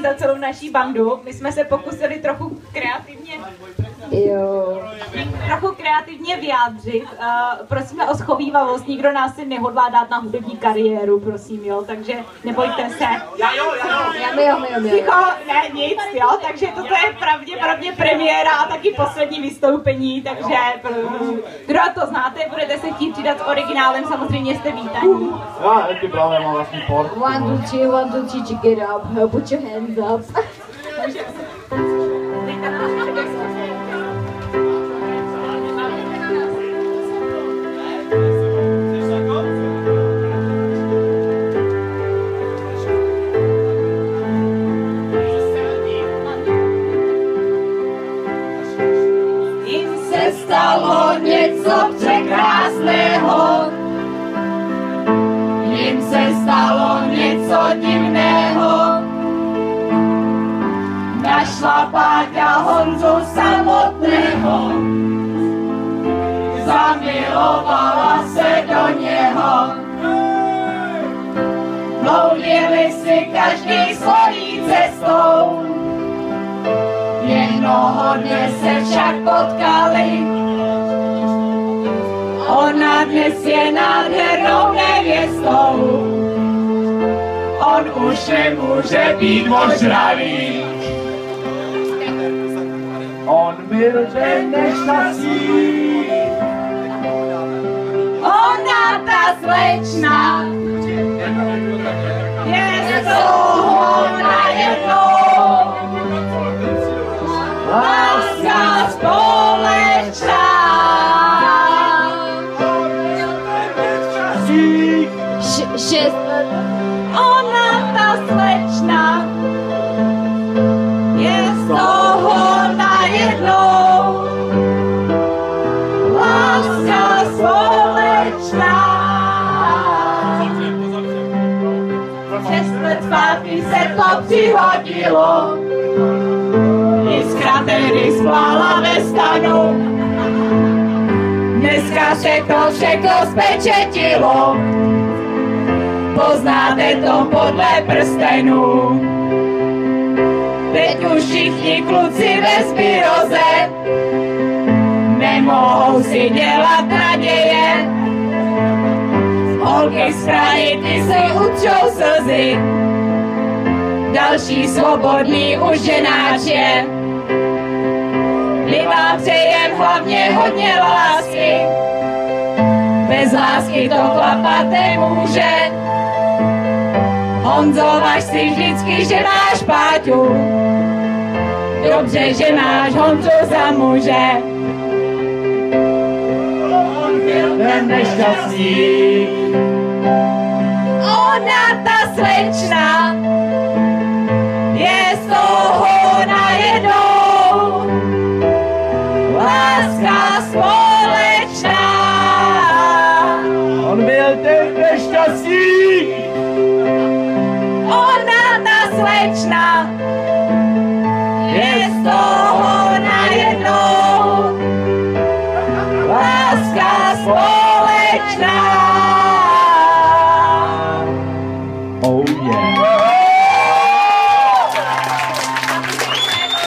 za celou naší bandu. My jsme se pokusili trochu kreativně vyjádřit. Prosíme o schovívavost, nikdo nás si nehodlá dát na hudební kariéru, prosím, jo, takže nebojte se. Jo. Ticho, ne, nic, jo, takže toto je pravděpodobně premiéra a taky poslední vystoupení, takže kdo to znáte, budete se chtít přidat s originálem, samozřejmě jste vítaní. Já taky právě mám vlastní port. 1, 2, 3, get up, put your hands up. Stalo něco překrásného, jim se stalo něco divného. Našla Páťa Honzu samotného, zamilovala se do něho. Bloudili si každý svojí cestou, jednohodně se však potkali. Ona dnes je nádhernou nevěstou, on už nemůže být ožravý. On byl ten nešťastný, Ona ta slečna je z toho najednou. Láska společná. Ona ta slečna je z toho najednou. Láska společná. 6 let zpátky se to přihodilo, jiskra tehdy splála ve stanu. Dneska se to všechno spečetilo, poznáte to podle prstenů. Teď už všichni kluci ve Spiroze nemohou si dělat naděje. Holky z Prahy, ty si utřou slzy, další svobodný už ženáč je. My vám přejem hlavně hodně lásky, bez lásky to klapat nemůže. Honzo, važ si vždycky, že máš Páťu, dobře, že máš Honzu za muže. on byl ten nešťastný, Ona ta slečna je z toho najednou. Láska společná. on byl ten nešťastný, Ona ta slečna